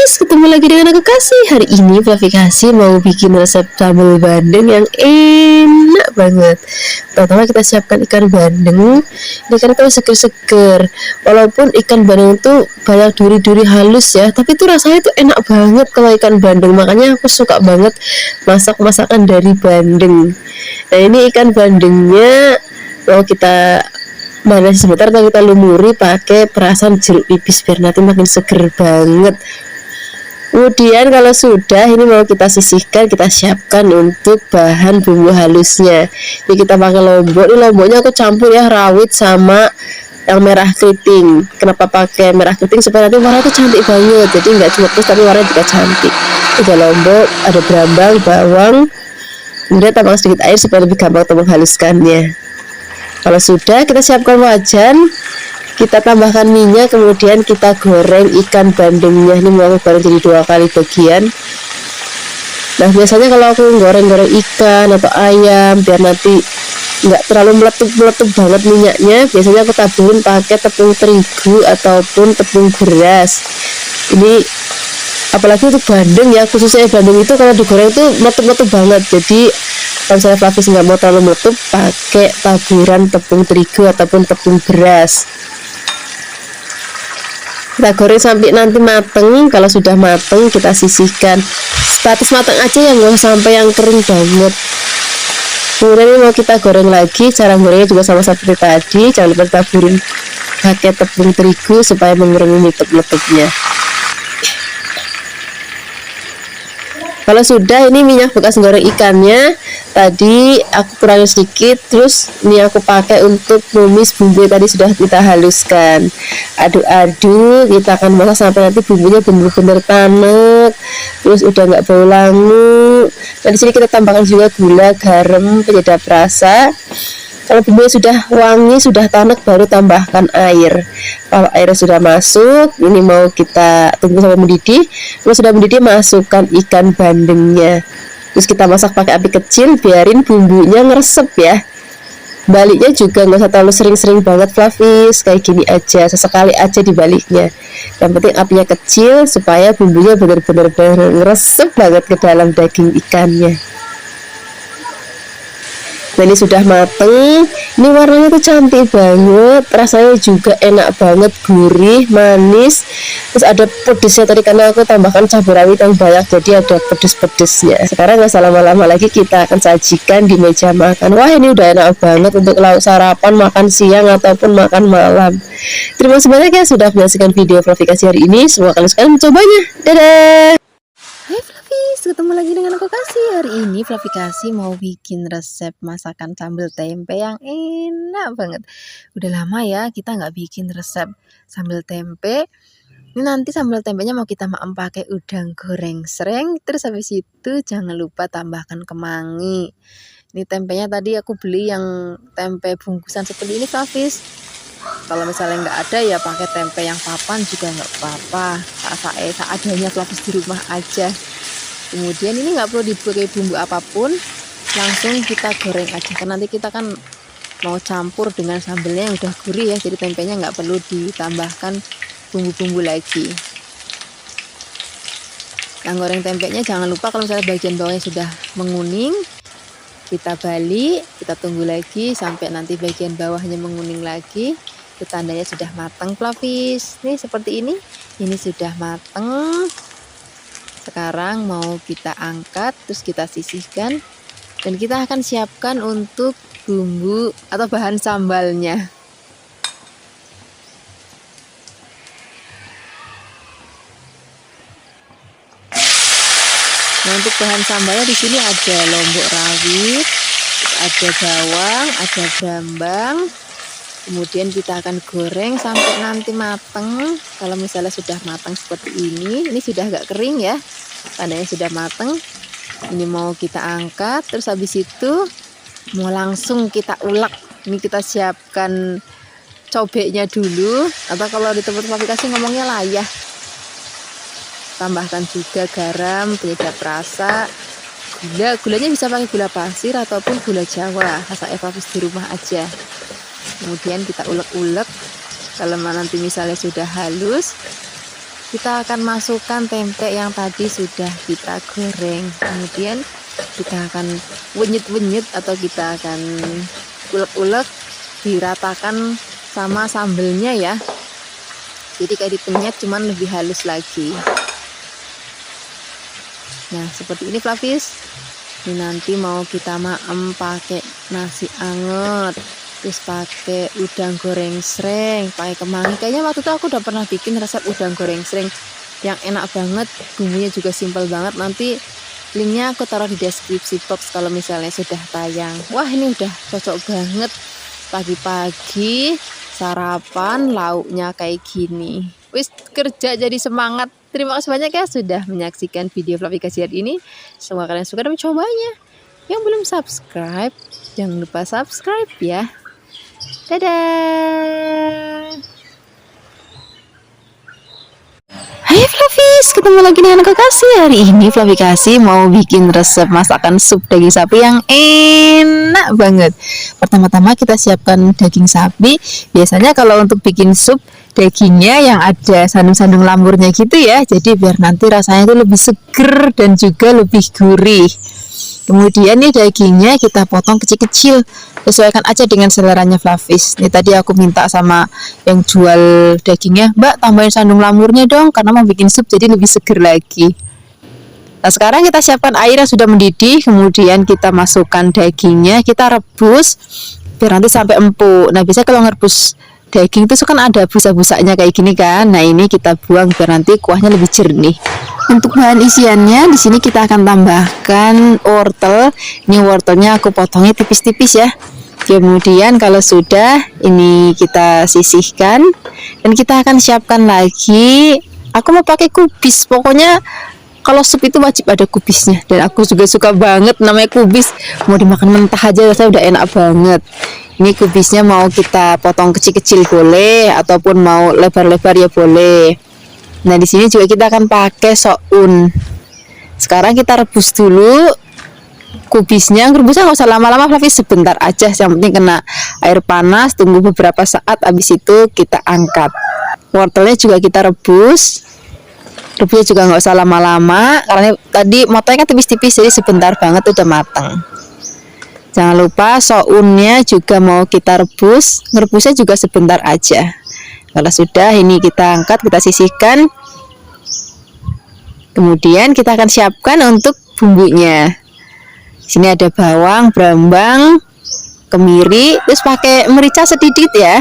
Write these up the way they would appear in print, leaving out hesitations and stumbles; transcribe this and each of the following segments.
ketemu lagi dengan aku Kasih. Hari ini Fluffy Kasih mau bikin resep sambal bandeng yang enak banget. Pertama kita siapkan ikan bandeng. Ini kan kalau seger-seger. Walaupun ikan bandeng itu banyak duri-duri halus ya, tapi itu rasanya tuh enak banget kalau ikan bandeng. Makanya aku suka banget masak masakan dari bandeng. Nah ini ikan bandengnya mau kita manas sebentar, kalau kita lumuri pakai perasan jeruk nipis biar nanti makin seger banget. Kemudian kalau sudah ini mau kita sisihkan, kita siapkan untuk bahan bumbu halusnya. Ini kita pakai lombok. Ini lomboknya aku campur ya, rawit sama yang merah keriting. Kenapa pakai merah keriting? Supaya nanti warnanya itu cantik banget. Jadi nggak cuma terus tapi warnanya juga cantik. Ada lombok, ada berambang, bawang. Kemudian tambahkan sedikit air supaya lebih gampang untuk menghaluskannya. Kalau sudah, kita siapkan wajan, kita tambahkan minyak, kemudian kita goreng ikan bandengnya. Ini mau aku goreng jadi 2 kali bagian. Nah biasanya kalau aku goreng-goreng ikan atau ayam biar nanti nggak terlalu meletup banget minyaknya, biasanya aku taburin pakai tepung terigu ataupun tepung beras. Ini apalagi untuk bandeng ya, khususnya bandeng itu kalau digoreng itu meletup banget. Jadi kalau saya Fluffy nggak mau terlalu meletup, pakai taburan tepung terigu ataupun tepung beras. Kita goreng sampai nanti mateng. Kalau sudah mateng kita sisihkan, status mateng aja ya, nggak sampai yang kering banget. Kemudian ini mau kita goreng lagi. Cara gorengnya juga sama seperti tadi, jangan lupa taburin pakai tepung terigu supaya mengurangi meletup-letupnya. Kalau sudah, ini minyak bekas goreng ikannya tadi aku kurangin sedikit, terus ini aku pakai untuk numis bumbu tadi sudah kita haluskan. Aduk-aduk, kita akan masak sampai nanti bumbunya benar-benar tanek, terus udah nggak bau langu. Nah di sini kita tambahkan juga gula, garam, penyedap rasa. Kalau bumbunya sudah wangi, sudah tanek, baru tambahkan air. Kalau airnya sudah masuk, ini mau kita tunggu sampai mendidih. Kalau sudah mendidih, masukkan ikan bandengnya. Terus kita masak pakai api kecil, biarin bumbunya ngeresep ya. Baliknya juga nggak usah terlalu sering-sering banget Fluffy, kayak gini aja, sesekali aja dibaliknya. Yang penting apinya kecil supaya bumbunya benar-benar ngeresep banget ke dalam daging ikannya. Nah ini sudah mateng, ini warnanya tuh cantik banget, rasanya juga enak banget, gurih, manis. Terus ada pedesnya tadi karena aku tambahkan cabai rawit yang banyak, jadi ada pedes-pedesnya. Sekarang nggak usah lama-lama lagi, kita akan sajikan di meja makan. Wah ini udah enak banget untuk lauk sarapan, makan siang ataupun makan malam. Terima kasih banyak ya sudah menyaksikan video Fluffy Kasih hari ini. Semoga kalian suka mencobanya. Dadah. Hai Fluffy, ketemu lagi dengan aku Kasih. Hari ini Fluffy Kasih mau bikin resep masakan sambal tempe yang enak banget. Udah lama ya kita nggak bikin resep sambal tempe. Ini nanti sambal tempenya mau kita maem pakai udang goreng sereng. Terus habis itu jangan lupa tambahkan kemangi. Ini tempenya tadi aku beli yang tempe bungkusan seperti ini Fluffy. Kalau misalnya nggak ada ya pakai tempe yang papan juga nggak apa-apa, seadanya Fluffy di rumah aja. Kemudian ini nggak perlu dipakai bumbu apapun, langsung kita goreng aja, karena nanti kita kan mau campur dengan sambelnya yang udah gurih ya, jadi tempenya nggak perlu ditambahkan bumbu-bumbu lagi. Yang goreng tempenya jangan lupa kalau misalnya bagian bawahnya sudah menguning, kita balik, kita tunggu lagi sampai nanti bagian bawahnya menguning lagi. Itu tandanya sudah matang Fluffy. Nih seperti ini sudah matang. Sekarang mau kita angkat, terus kita sisihkan, dan kita akan siapkan untuk bumbu atau bahan sambalnya. Nah untuk bahan sambalnya di sini ada lombok rawit, ada bawang, ada brambang. Kemudian kita akan goreng sampai nanti mateng. Kalau misalnya sudah matang seperti ini sudah agak kering ya, tandanya sudah mateng. Ini mau kita angkat, terus habis itu mau langsung kita ulek. Ini kita siapkan cobeknya dulu, atau kalau di tempat Fluffy Kasih ngomongnya layah. Tambahkan juga garam, penyedap rasa, gulanya bisa pakai gula pasir ataupun gula Jawa, asal Fluffy di rumah aja. Kemudian kita ulek-ulek. Kalau nanti misalnya sudah halus, kita akan masukkan tempe yang tadi sudah kita goreng. Kemudian kita akan wenyet-wenyet atau kita akan ulek-ulek, diratakan sama sambelnya ya. Jadi kayak dipenyet cuman lebih halus lagi. Nah seperti ini Flavis. Ini nanti mau kita maem pakai nasi anget, terus pakai udang goreng sreng, pakai kemangi. Kayaknya waktu itu aku udah pernah bikin resep udang goreng sreng yang enak banget, bumbunya juga simpel banget. Nanti linknya aku taruh di deskripsi box kalau misalnya sudah tayang. Wah ini udah cocok banget pagi-pagi sarapan, lauknya kayak gini. Wis kerja jadi semangat. Terima kasih banyak ya sudah menyaksikan video Fluffy Kasih hari ini. Semoga kalian suka dan mencobanya. Yang belum subscribe, jangan lupa subscribe ya. Dadah. Hai Flavis, ketemu lagi dengan aku Kasih. Hari ini Fluffy Kasih mau bikin resep masakan sup daging sapi yang enak banget. Pertama-tama kita siapkan daging sapi. Biasanya kalau untuk bikin sup, dagingnya yang ada sandung-sandung lamurnya gitu ya. Jadi biar nanti rasanya itu lebih seger dan juga lebih gurih. Kemudian nih dagingnya kita potong kecil-kecil, sesuaikan aja dengan seleranya Flavis. Ini tadi aku minta sama yang jual dagingnya, Mbak tambahin sandung lamurnya dong karena mau bikin sup jadi lebih seger lagi. Nah sekarang kita siapkan air yang sudah mendidih, kemudian kita masukkan dagingnya, kita rebus biar nanti sampai empuk. Nah biasanya kalau ngerebus daging itu kan ada busa-busanya kayak gini kan. Nah ini kita buang biar nanti kuahnya lebih jernih. Untuk bahan isiannya di sini kita akan tambahkan wortel. Ini wortelnya aku potongnya tipis-tipis ya. Kemudian kalau sudah ini kita sisihkan dan kita akan siapkan lagi. Aku mau pakai kubis. Pokoknya kalau sup itu wajib ada kubisnya dan aku juga suka banget namanya kubis. Mau dimakan mentah aja rasanya udah enak banget. Ini kubisnya mau kita potong kecil-kecil boleh ataupun mau lebar-lebar ya boleh. Nah di sini juga kita akan pakai soun. Sekarang kita rebus dulu kubisnya. Rebusnya nggak usah lama-lama, tapi sebentar aja. Yang penting kena air panas. Tunggu beberapa saat. Habis itu kita angkat. Wortelnya juga kita rebus. Rebusnya juga nggak usah lama-lama karena tadi motongnya kan tipis-tipis, jadi sebentar banget udah matang. Jangan lupa sounnya juga mau kita rebus. Ngerebusnya juga sebentar aja. Kalau sudah ini kita angkat, kita sisihkan. Kemudian kita akan siapkan untuk bumbunya. Sini ada bawang, brambang, kemiri, terus pakai merica sedikit ya.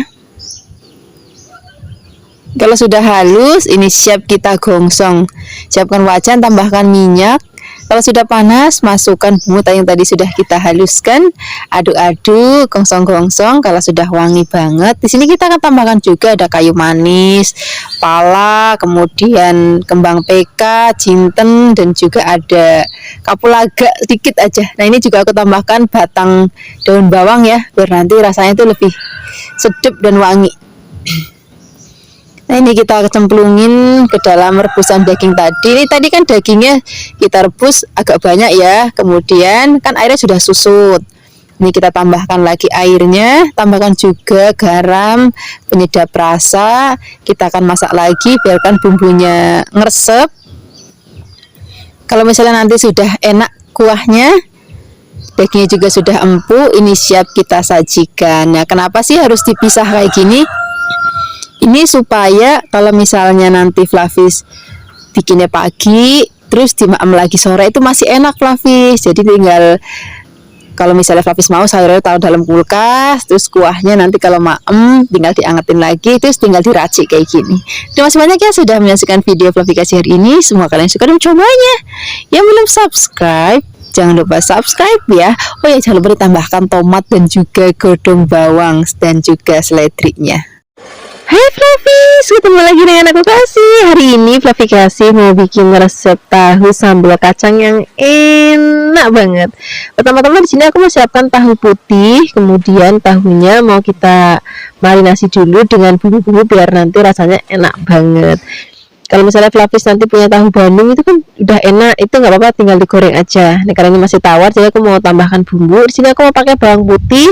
Kalau sudah halus, ini siap kita gongsong. Siapkan wajan, tambahkan minyak. Kalau sudah panas, masukkan bumbu yang tadi sudah kita haluskan. Aduk-aduk, gongsong-gongsong. Kalau sudah wangi banget, di sini kita akan tambahkan juga ada kayu manis, pala, kemudian kembang peka, jinten, dan juga ada kapulaga sedikit aja. Nah ini juga aku tambahkan batang daun bawang ya, biar nanti rasanya itu lebih sedap dan wangi. Nah ini kita cemplungin ke dalam rebusan daging tadi. Ini tadi kan dagingnya kita rebus agak banyak ya. Kemudian kan airnya sudah susut. Ini kita tambahkan lagi airnya. Tambahkan juga garam, penyedap rasa. Kita akan masak lagi biarkan bumbunya ngeresep. Kalau misalnya nanti sudah enak kuahnya, dagingnya juga sudah empuk, ini siap kita sajikan. Nah kenapa sih harus dipisah kayak gini? Ini supaya kalau misalnya nanti Flavis bikinnya pagi terus dimaem lagi sore itu masih enak Flavis. Jadi tinggal kalau misalnya Flavis mau sayurnya taruh dalam kulkas, terus kuahnya nanti kalau maem tinggal diangetin lagi, terus tinggal diracik kayak gini. Terima kasih banyak ya sudah menyaksikan video Fluffy Kasih hari ini. Semoga kalian suka dan mencobanya. Yang belum subscribe, jangan lupa subscribe ya. Oh ya jangan lupa ditambahkan tomat dan juga godong bawang dan juga seledriknya. Hai Flavis, ketemu lagi dengan aku Kasih. Hari ini Fluffy Kasih mau bikin resep tahu sambal kacang yang enak banget. Pertama-tama di sini aku mau siapkan tahu putih, kemudian tahunya mau kita marinasi dulu dengan bumbu-bumbu biar nanti rasanya enak banget. Kalau misalnya Flavis nanti punya tahu Bandung itu kan udah enak, itu nggak apa-apa tinggal digoreng aja. Nah karena ini masih tawar, jadi aku mau tambahkan bumbu. Di sini aku mau pakai bawang putih,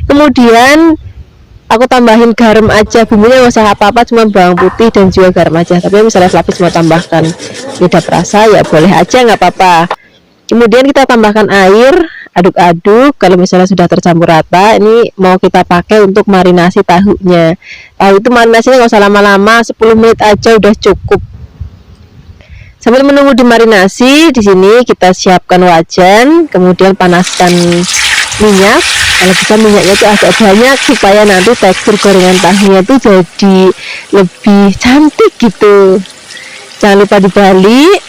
kemudian aku tambahin garam aja, bumbunya nggak usah apa-apa, cuma bawang putih dan juga garam aja. Tapi misalnya Flavis mau tambahkan lidah rasa ya boleh aja, nggak apa-apa. Kemudian kita tambahkan air, aduk-aduk. Kalau misalnya sudah tercampur rata, ini mau kita pakai untuk marinasi tahunya. Tahu itu marinasinya nggak usah lama-lama, 10 menit aja udah cukup. Sambil menunggu dimarinasi, di sini kita siapkan wajan, kemudian panaskan minyak. Kalau bisa minyaknya itu agak banyak supaya nanti tekstur gorengan tahunya itu jadi lebih cantik gitu. Jangan lupa dibalik.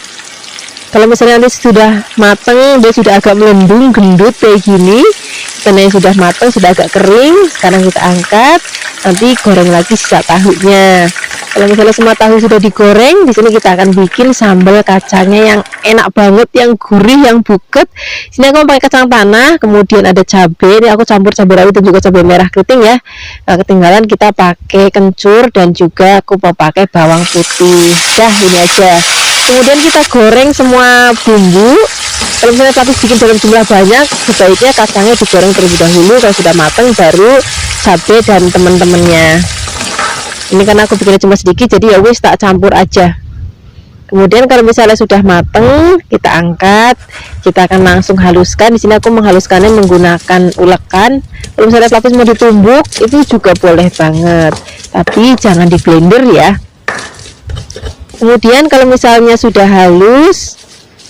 Kalau misalnya nanti sudah matang, dia sudah agak melendung, gendut kayak gini, karena sudah matang, sudah agak kering, sekarang kita angkat, nanti goreng lagi sisa tahunya. Kalau misalnya semua tahu sudah digoreng, di sini kita akan bikin sambal kacangnya yang enak banget, yang gurih, yang buket. Sini aku pakai kacang tanah, kemudian ada cabai, ini aku campur cabai rawit dan juga cabai merah keriting ya. Nah, ketinggalan kita pakai kencur dan juga aku mau pakai bawang putih. Dah, ini aja. Kemudian kita goreng semua bumbu. Kalau misalnya Flavis bikin dalam jumlah banyak, sebaiknya kacangnya digoreng terlebih dahulu. Kalau sudah matang baru cabai dan teman-temannya. Ini karena aku bikinnya cuma sedikit, jadi ya wis tak campur aja. Kemudian kalau misalnya sudah matang, kita angkat, kita akan langsung haluskan. Di sini aku menghaluskannya menggunakan ulekan. Kalau misalnya Flavis mau ditumbuk, itu juga boleh banget, tapi jangan di blender ya. Kemudian kalau misalnya sudah halus,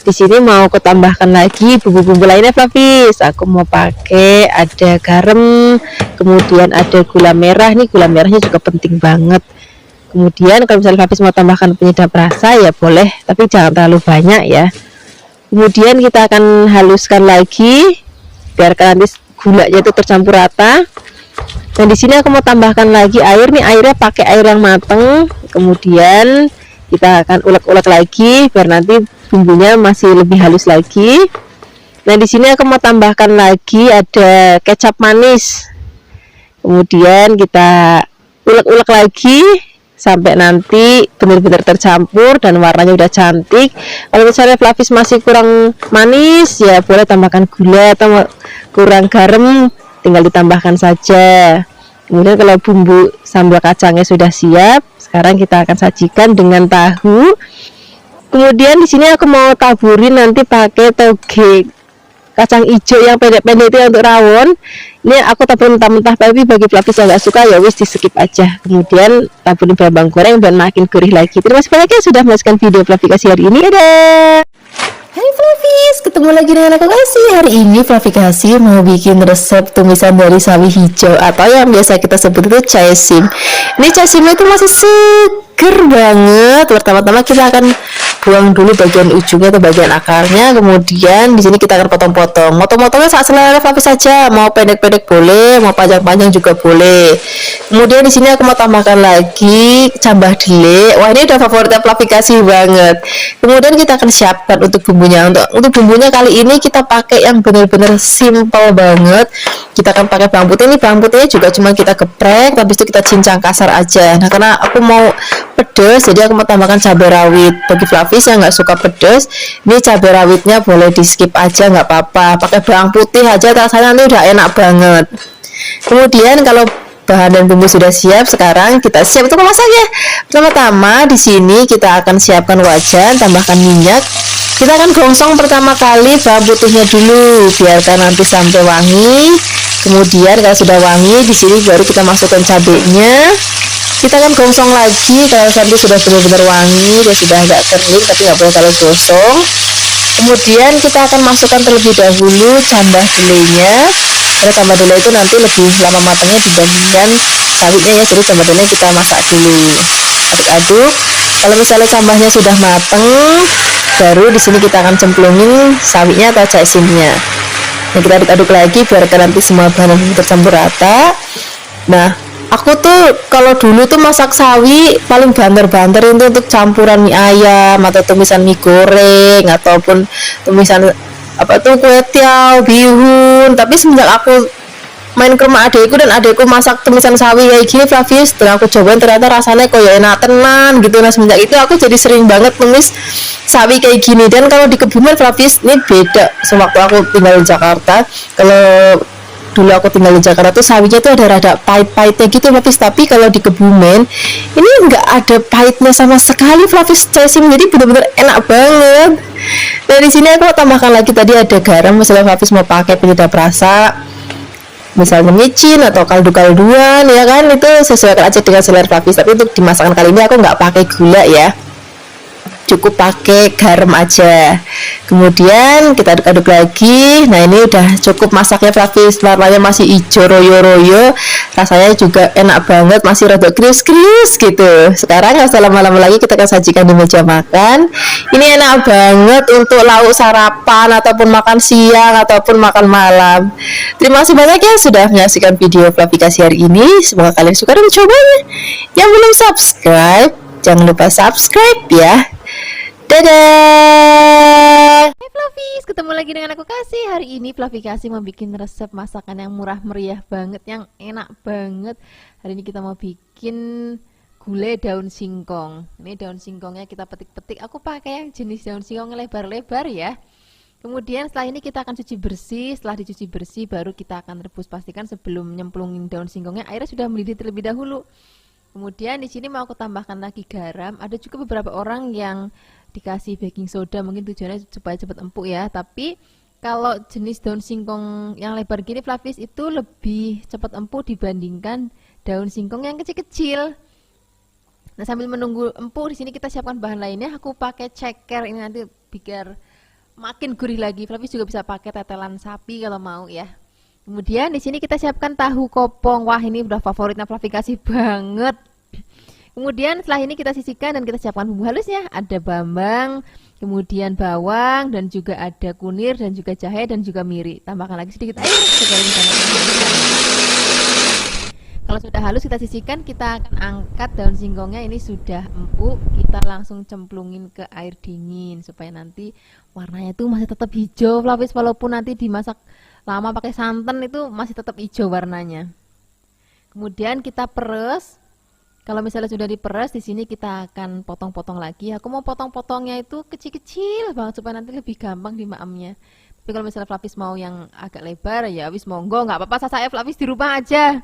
di sini mau aku tambahkan lagi bumbu-bumbu lainnya Flavis. Aku mau pakai ada garam, kemudian ada gula merah. Nih gula merahnya juga penting banget. Kemudian kalau misalnya Flavis mau tambahkan penyedap rasa ya boleh, tapi jangan terlalu banyak ya. Kemudian kita akan haluskan lagi, biarkan nanti gulanya itu tercampur rata. Dan di sini aku mau tambahkan lagi air. Nih airnya pakai air yang matang. Kemudian kita akan ulek-ulek lagi biar nanti bumbunya masih lebih halus lagi. Nah, di sini aku mau tambahkan lagi ada kecap manis. Kemudian kita ulek-ulek lagi sampai nanti benar-benar tercampur dan warnanya udah cantik. Kalau misalnya Flavis masih kurang manis, ya boleh tambahkan gula, atau kurang garam tinggal ditambahkan saja. Kemudian kalau bumbu sambal kacangnya sudah siap, sekarang kita akan sajikan dengan tahu. Kemudian di sini aku mau taburin nanti pakai toge kacang hijau yang pendek-pendek itu untuk rawon. Ini aku taburin mentah-mentah, tapi bagi Flavis yang nggak suka ya wis di skip aja. Kemudian taburin bawang goreng dan makin gurih lagi. Terima kasih banyak yang sudah menyaksikan video Flavikasi hari ini. Dadah. Hai Flavis, ketemu lagi dengan aku Kasih. Hari ini Flavikasi mau bikin resep tumisan dari sawi hijau atau yang biasa kita sebut itu caisim. Ini caisimnya itu masih seger banget. Pertama-tama kita akan buang dulu bagian ujungnya atau bagian akarnya. Kemudian di sini kita akan potong-potong. Potong-potongnya saat selera Flavis saja. Mau pendek-pendek boleh, mau panjang-panjang juga boleh. Kemudian di sini aku mau tambahkan lagi cambah dele. Wah, ini udah favoritnya Flavikasi banget. Kemudian kita akan siapkan untuk bumbunya. Untuk bumbunya kali ini kita pakai yang benar-benar simple banget. Kita akan pakai bawang putih. Ini bawang putihnya juga cuma kita geprek, habis itu kita cincang kasar aja. Nah, karena aku mau pedas, jadi aku mau tambahkan cabai rawit. Bagi Flavis yang nggak suka pedas, ini cabai rawitnya boleh di skip aja, nggak apa-apa. Pakai bawang putih aja, rasanya nanti udah enak banget. Kemudian kalau bahan dan bumbu sudah siap, sekarang kita siap untuk memasaknya. Pertama-tama di sini kita akan siapkan wajan, tambahkan minyak. Kita akan gongsong pertama kali bawang putihnya dulu, biarkan nanti sampai wangi. Kemudian kalau sudah wangi, di sini baru kita masukkan cabenya. Kita akan gongsong lagi kalau nanti sudah benar-benar wangi, dia sudah agak kering tapi nggak boleh terlalu gosong. Kemudian kita akan masukkan terlebih dahulu cambah delenya. Karena cambah dele itu nanti lebih lama matangnya dibandingkan sawinya ya, jadi cambah dele kita masak dulu. Aduk-aduk. Kalau misalnya cambahnya sudah matang, baru di sini kita akan cemplungin sawinya atau caisimnya. Nah, kita aduk-aduk lagi biarkan nanti semua bahan tercampur rata. Nah, aku tuh kalau dulu tuh masak sawi paling banter-banter itu untuk campuran mie ayam atau tumisan mie goreng ataupun tumisan apa tuh kue tiaw, bihun. Tapi semenjak aku main ke rumah adekku dan adekku masak tumisan sawi kayak gini Flavis, dan aku cobain ternyata rasanya kok ya enak tenan gitu. Nah, semenjak itu aku jadi sering banget tumis sawi kayak gini. Dan kalau di Kebumen Flavis ini beda sewaktu aku tinggal di Jakarta. Kalau dulu aku tinggal di Jakarta tuh sawinya tuh ada rada pahit-pahitnya gitu Flavis, tapi kalau di Kebumen ini nggak ada pahitnya sama sekali Flavis, jadi bener-bener enak banget. Nah di sini aku tambahkan lagi tadi ada garam, misalnya Flavis mau pakai penyedap rasa, misalnya micin atau kaldu-kalduan ya kan, itu sesuaikan aja dengan selera Flavis. Tapi untuk dimasakan kali ini aku nggak pakai gula ya, cukup pakai garam aja. Kemudian kita aduk-aduk lagi. Nah ini udah cukup masaknya Flavis, warnanya masih hijau royo-royo, rasanya juga enak banget, masih rada krius-krius gitu. Sekarang nggak usah lama-lama lagi, kita akan sajikan di meja makan. Ini enak banget untuk lauk sarapan ataupun makan siang ataupun makan malam. Terima kasih banyak ya sudah menyaksikan video Flavikasi hari ini, semoga kalian suka dan mencobanya. Yang belum subscribe, jangan lupa subscribe ya. Dadah. Hai Flavis, ketemu lagi dengan aku Kasih. Hari ini Flavikasi mau bikin resep masakan yang murah meriah banget, yang enak banget. Hari ini kita mau bikin gulai daun singkong. Ini daun singkongnya kita petik-petik. Aku pakai yang jenis daun singkong lebar-lebar ya. Kemudian setelah ini kita akan cuci bersih. Setelah dicuci bersih baru kita akan rebus. Pastikan sebelum nyemplungin daun singkongnya airnya sudah mendidih terlebih dahulu. Kemudian di sini mau aku tambahkan lagi garam. Ada juga beberapa orang yang dikasih baking soda, mungkin tujuannya supaya cepat empuk ya. Tapi kalau jenis daun singkong yang lebar gini Flavis itu lebih cepat empuk dibandingkan daun singkong yang kecil-kecil. Nah sambil menunggu empuk di sini kita siapkan bahan lainnya. Aku pakai ceker ini nanti biar makin gurih lagi. Flavis juga bisa pakai tetelan sapi kalau mau ya. Kemudian di sini kita siapkan tahu kopong. Wah ini udah favoritnya Flavikasi banget. Kemudian setelah ini kita sisihkan dan kita siapkan bumbu halusnya. Ada bawang, kemudian bawang, dan juga ada kunir, dan juga jahe, dan juga miri. Tambahkan lagi sedikit air. Kalau sudah halus kita sisihkan, kita akan angkat daun singkongnya. Ini sudah empuk, kita langsung cemplungin ke air dingin supaya nanti warnanya itu masih tetap hijau Flavis, walaupun nanti dimasak lama pakai santan itu masih tetap hijau warnanya. Kemudian kita peres. Kalau misalnya sudah diperes, di sini kita akan potong-potong lagi. Aku mau potong-potongnya itu kecil-kecil banget supaya nanti lebih gampang dimaamnya. Tapi kalau misalnya Flavis mau yang agak lebar ya wis monggo, nggak apa-apa, saya Flavis di rumah aja.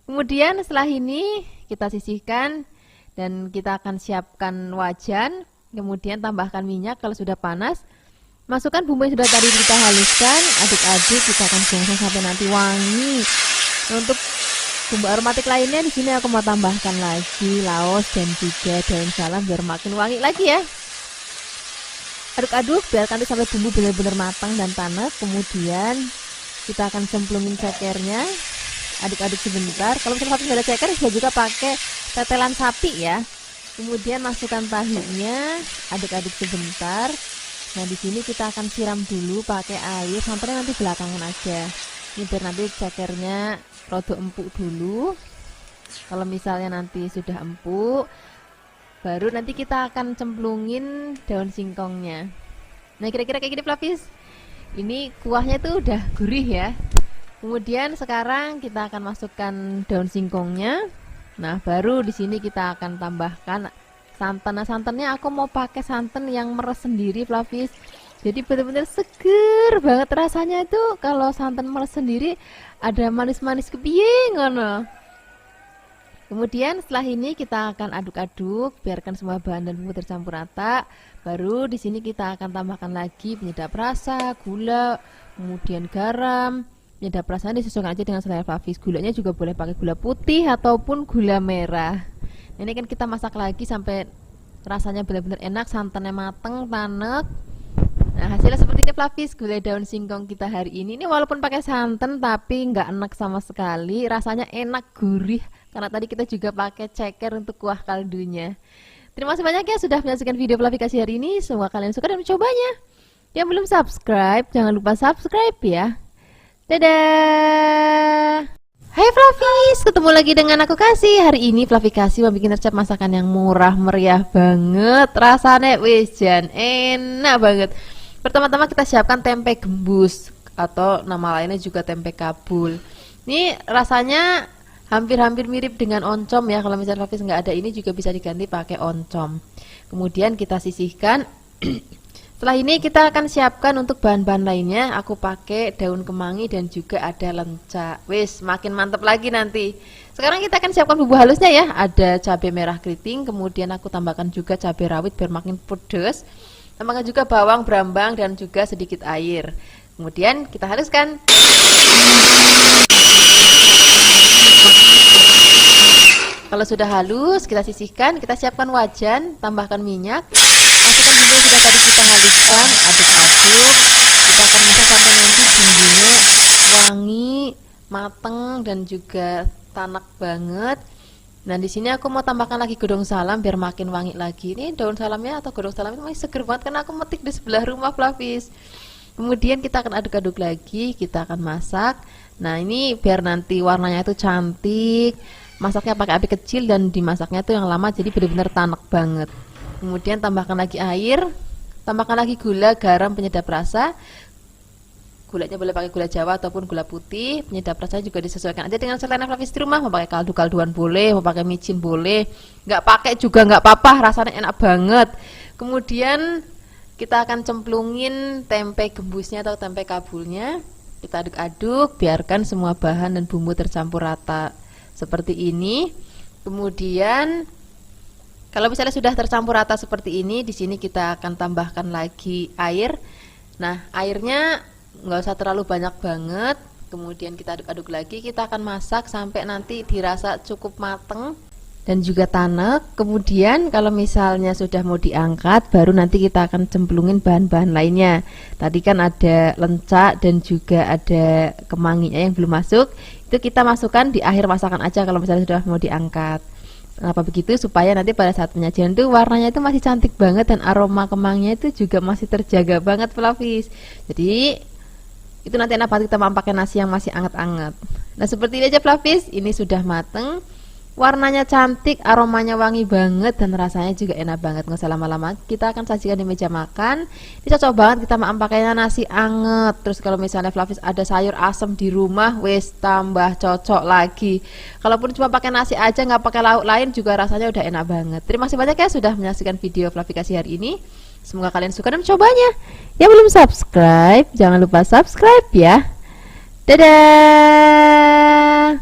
Kemudian setelah ini kita sisihkan dan kita akan siapkan wajan. Kemudian tambahkan minyak kalau sudah panas. Masukkan bumbu yang sudah tadi kita haluskan, aduk-aduk, kita akan gongsong sampai nanti wangi. Untuk bumbu aromatik lainnya di sini aku mau tambahkan lagi laos dan juga daun salam biar makin wangi lagi ya. Aduk-aduk biarkan nanti sampai bumbu benar-benar matang dan panas. Kemudian kita akan cemplungin cekernya. Aduk-aduk sebentar. Kalau misalnya nggak ada ceker bisa juga pakai tetelan sapi ya. Kemudian masukkan tahunya, aduk-aduk sebentar. Nah di sini kita akan siram dulu pakai air, santannya nanti belakangan aja. Ini biar nanti cekernya rodok empuk dulu. Kalau misalnya nanti sudah empuk, baru nanti kita akan cemplungin daun singkongnya. Nah kira-kira kayak gini Flavis. Ini kuahnya tuh udah gurih ya. Kemudian sekarang kita akan masukkan daun singkongnya. Nah baru di sini kita akan tambahkan santan. Nah santannya aku mau pakai santan yang meres sendiri Flavis. Jadi benar-benar seger banget rasanya itu. Kalau santan meres sendiri ada manis-manis kepiye ngono. Kemudian setelah ini kita akan aduk-aduk, biarkan semua bahan dan bumbu tercampur rata. Baru di sini kita akan tambahkan lagi penyedap rasa, gula, kemudian garam. Penyedap rasanya disesuaikan aja dengan selera Flavis. Gulanya juga boleh pakai gula putih ataupun gula merah. Ini kan kita masak lagi sampai rasanya benar-benar enak, santannya mateng, tanek. Nah hasilnya seperti ini Flavis, gulai daun singkong kita hari ini. Ini walaupun pakai santan tapi nggak enak sama sekali, rasanya enak, gurih. Karena tadi kita juga pakai ceker untuk kuah kaldunya. Terima kasih banyak ya sudah menyaksikan video Flavikasi hari ini. Semoga kalian suka dan mencobanya. Yang belum subscribe, jangan lupa subscribe ya. Dadah. Hai Flavis, ketemu lagi dengan aku Kasih. Hari ini Flavikasi mau bikin resep masakan yang murah meriah banget. Rasanya wis jan enak banget. Pertama-tama kita siapkan tempe gembus atau nama lainnya juga tempe kabul. Ini rasanya hampir-hampir mirip dengan oncom ya. Kalau misalnya Flavis nggak ada ini juga bisa diganti pakai oncom. Kemudian kita sisihkan. Setelah ini kita akan siapkan untuk bahan-bahan lainnya. Aku pakai daun kemangi dan juga ada lenca. Wis, makin mantap lagi nanti. Sekarang kita akan siapkan bumbu halusnya ya. Ada cabai merah keriting, kemudian aku tambahkan juga cabai rawit biar makin pedas. Tambahkan juga bawang brambang dan juga sedikit air. Kemudian kita haluskan. Kalau sudah halus, kita sisihkan, kita siapkan wajan, tambahkan minyak, masukkan bumbu yang sudah tadi kita haluskan, aduk-aduk. Kita akan masak sampai nanti bumbunya wangi, mateng dan juga tanak banget. Nah, di sini aku mau tambahkan lagi godong salam biar makin wangi lagi. Ini daun salamnya atau godong salam itu masih seger banget karena aku metik di sebelah rumah Flavis. Kemudian kita akan aduk-aduk lagi, kita akan masak. Nah, ini biar nanti warnanya itu cantik. Masaknya pakai api kecil dan dimasaknya tuh yang lama jadi benar-benar tanak banget. Kemudian tambahkan lagi air, tambahkan lagi gula, garam, penyedap rasa. Gulanya boleh pakai gula Jawa ataupun gula putih. Penyedap rasa juga disesuaikan aja dengan selera Flavis di rumah. Mau pakai kaldu-kalduan boleh, mau pakai micin boleh. Nggak pakai juga nggak apa-apa, rasanya enak banget. Kemudian kita akan cemplungin tempe gembusnya atau tempe kabulnya. Kita aduk-aduk, biarkan semua bahan dan bumbu tercampur rata seperti ini. Kemudian kalau misalnya sudah tercampur rata seperti ini, di sini kita akan tambahkan lagi air. Nah, airnya nggak usah terlalu banyak banget. Kemudian kita aduk-aduk lagi, kita akan masak sampai nanti dirasa cukup mateng dan juga tanek. Kemudian kalau misalnya sudah mau diangkat, baru nanti kita akan cemplungin bahan-bahan lainnya. Tadi kan ada lenca dan juga ada kemanginya yang belum masuk. Itu kita masukkan di akhir masakan aja kalau misalnya sudah mau diangkat. Kenapa begitu? Supaya nanti pada saat penyajian itu warnanya itu masih cantik banget dan aroma kemanginya itu juga masih terjaga banget Flavis. Jadi itu nanti enak banget kita mau pakai nasi yang masih anget-anget. Nah, seperti ini aja Flavis, ini sudah mateng. Warnanya cantik, aromanya wangi banget dan rasanya juga enak banget. Nggak usah lama-lama, kita akan sajikan di meja makan. Ini cocok banget kita mau pakainya nasi anget. Terus kalau misalnya Flavis ada sayur asem di rumah, wes tambah cocok lagi. Kalaupun cuma pakai nasi aja nggak pakai lauk lain juga rasanya udah enak banget. Terima kasih banyak ya sudah menyaksikan video Flavikasi hari ini. Semoga kalian suka dan mencobanya. Yang belum subscribe, jangan lupa subscribe ya. Dadah.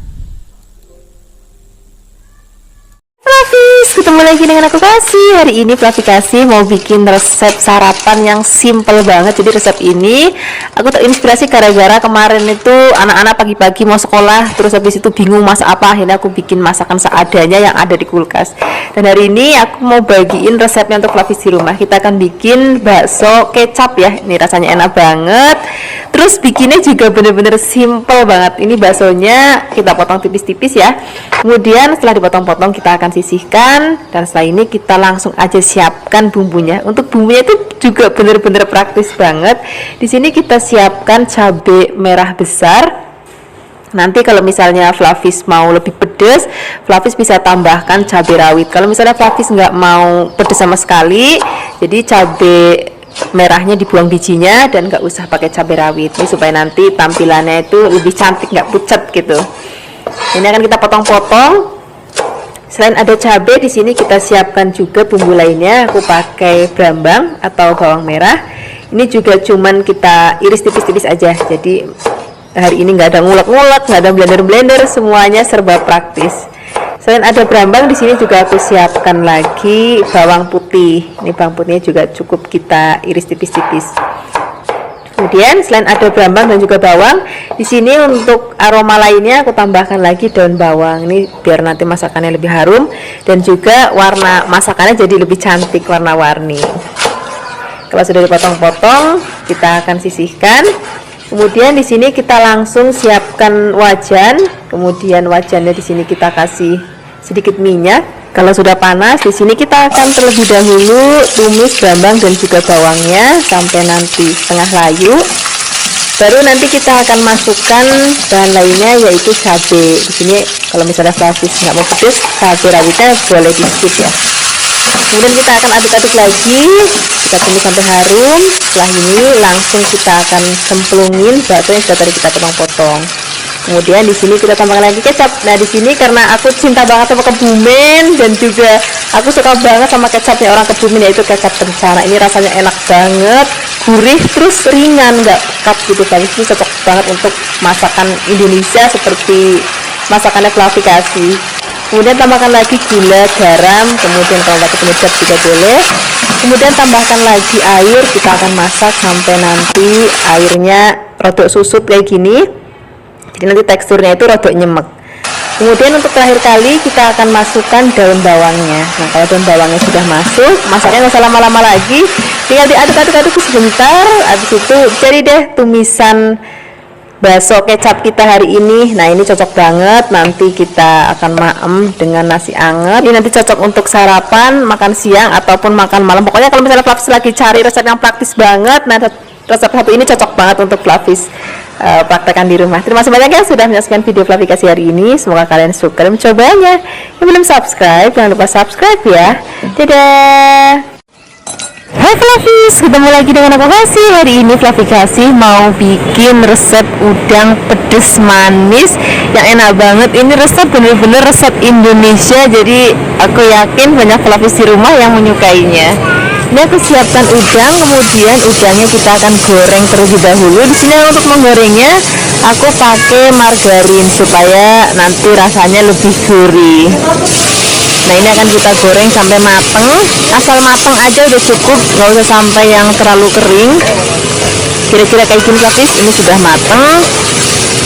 Flavis, ketemu lagi dengan aku Kasih. Hari ini Flavikasi mau bikin resep sarapan yang simple banget. Jadi resep ini aku terinspirasi gara-gara kemarin itu anak-anak pagi-pagi mau sekolah, terus habis itu bingung masak apa. Akhirnya aku bikin masakan seadanya yang ada di kulkas. Dan hari ini aku mau bagiin resepnya untuk Flavis di rumah. Kita akan bikin bakso kecap ya. Ini rasanya enak banget. Terus bikinnya juga bener-bener simple banget. Ini baksonya kita potong tipis-tipis ya. Kemudian setelah dipotong-potong kita akan sisihkan, dan setelah ini kita langsung aja siapkan bumbunya. Untuk bumbunya itu juga bener-bener praktis banget. Di sini kita siapkan cabai merah besar. Nanti kalau misalnya Flavis mau lebih pedas, Flavis bisa tambahkan cabai rawit. Kalau misalnya Flavis nggak mau pedas sama sekali, jadi cabai merahnya dibuang bijinya dan nggak usah pakai cabai rawit. Ini supaya nanti tampilannya itu lebih cantik, nggak pucat gitu. Ini akan kita potong-potong. Selain ada cabai, di sini kita siapkan juga bumbu lainnya. Aku pakai brambang atau bawang merah. Ini juga cuman kita iris tipis-tipis aja. Jadi hari ini nggak ada ngulek-ngulek, nggak ada blender-blender, semuanya serba praktis. Selain ada brambang, di sini juga aku siapkan lagi bawang putih. Ini bawang putihnya juga cukup kita iris tipis-tipis. Kemudian selain ada brambang dan juga bawang, di sini untuk aroma lainnya aku tambahkan lagi daun bawang. Ini biar nanti masakannya lebih harum dan juga warna masakannya jadi lebih cantik, warna-warni. Kalau sudah dipotong-potong, kita akan sisihkan. Kemudian di sini kita langsung siapkan wajan. Kemudian wajannya di sini kita kasih sedikit minyak. Kalau sudah panas, di sini kita akan terlebih dahulu tumis brambang dan juga bawangnya sampai nanti setengah layu. Baru nanti kita akan masukkan bahan lainnya yaitu cabai. Di sini kalau misalnya Flavis nggak mau pedas, cabai rawitnya boleh di skip ya. Kemudian kita akan aduk-aduk lagi, kita tumis sampai harum. Setelah ini langsung kita akan cemplungin bakso yang sudah tadi kita potong-potong. Kemudian di sini kita tambahkan lagi kecap. Nah, di sini karena aku cinta banget sama kebumen dan juga Aku suka banget sama kecapnya orang Kebumen, yaitu kecap kencana. Ini rasanya enak banget, gurih, terus ringan, nggak pekat gitu guys. Ini cocok banget untuk masakan Indonesia seperti masakannya Fluffy Kasih. Kemudian tambahkan lagi gula, garam, kemudian kalau pakai penyedap juga boleh. Kemudian tambahkan lagi air, kita akan masak sampai nanti airnya rodok susut kayak gini. Jadi nanti teksturnya itu rodok nyemek. Kemudian untuk terakhir kali kita akan masukkan daun bawangnya. Nah kalau daun bawangnya sudah masuk, masaknya nggak usah lama-lama lagi, tinggal diaduk-aduk sebentar. Habis itu jadi deh tumisan bakso kecap kita hari ini. Nah ini cocok banget, nanti kita akan maem dengan nasi anget. Ini nanti cocok untuk sarapan, makan siang, ataupun makan malam. Pokoknya kalau misalnya Flavis lagi cari resep yang praktis banget, nah resep satu ini cocok banget untuk Flavis praktekkan di rumah. Terima kasih banyak ya sudah menyaksikan video Fluffy Kasih hari ini. Semoga kalian suka dan mencobanya. Yang belum subscribe, jangan lupa subscribe ya. Dadah. Hai Flavis, ketemu lagi dengan aku Kasih. Hari ini Fluffy Kasih mau bikin resep udang pedes manis yang enak banget. Ini resep bener-bener resep Indonesia, jadi aku yakin banyak Flavis di rumah yang menyukainya. Ini aku siapkan udang, kemudian udangnya kita akan goreng terlebih dahulu. Di sini untuk menggorengnya aku pakai margarin supaya nanti rasanya lebih gurih. Nah ini akan kita goreng sampai mateng, asal mateng aja udah cukup, nggak usah sampai yang terlalu kering. Kira-kira kayak gini Flavis, ini sudah mateng.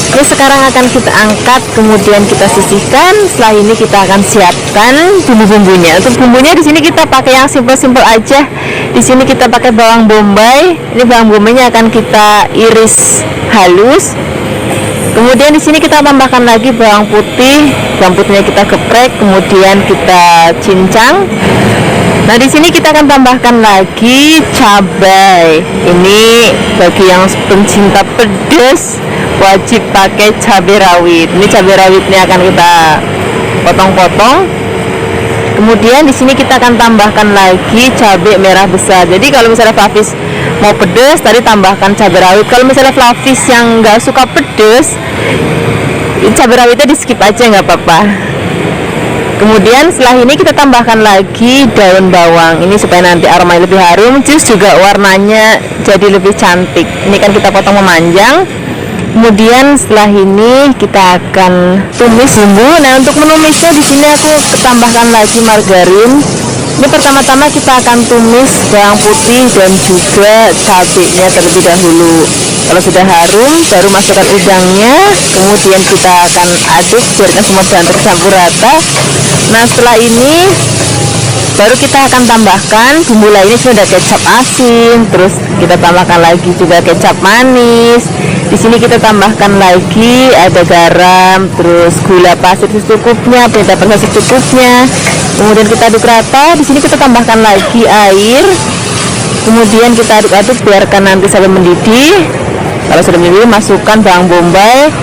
Ini sekarang akan kita angkat, kemudian kita sisihkan. Setelah ini kita akan siapkan bumbu-bumbunya. Untuk bumbunya di sini kita pakai yang simpel-simpel aja. Di sini kita pakai bawang bombay. Ini bawang bombaynya akan kita iris halus. Kemudian di sini kita tambahkan lagi bawang putih. Bawang putihnya kita geprek, kemudian kita cincang. Nah di sini kita akan tambahkan lagi cabai. Ini bagi yang pencinta pedas wajib pakai cabai rawit. Ini cabai rawitnya akan kita potong-potong. Kemudian di sini kita akan tambahkan lagi cabai merah besar. Jadi kalau misalnya Flavis mau pedas, tadi tambahkan cabai rawit. Kalau misalnya Flavis yang nggak suka pedas, cabai rawitnya di skip aja nggak apa-apa. Kemudian setelah ini kita tambahkan lagi daun bawang. Ini supaya nanti aromanya lebih harum, terus juga warnanya jadi lebih cantik. Ini kan kita potong memanjang. Kemudian setelah ini kita akan tumis bumbu. Nah untuk menumisnya di sini aku tambahkan lagi margarin. Ini pertama-tama kita akan tumis bawang putih dan juga cabenya terlebih dahulu. Kalau sudah harum, baru masukkan udangnya. Kemudian kita akan aduk, biarkan semua bahan tercampur rata. Nah setelah ini baru kita akan tambahkan bumbu lainnya. Sudah ada kecap asin, terus kita tambahkan lagi juga kecap manis. Di sini kita tambahkan lagi ada garam, terus gula pasir secukupnya, penyedap rasa secukupnya. Kemudian kita aduk rata. Di sini kita tambahkan lagi air. Kemudian kita aduk-aduk biarkan nanti sampai mendidih. Kalau sudah mendidih, masukkan bawang bombay,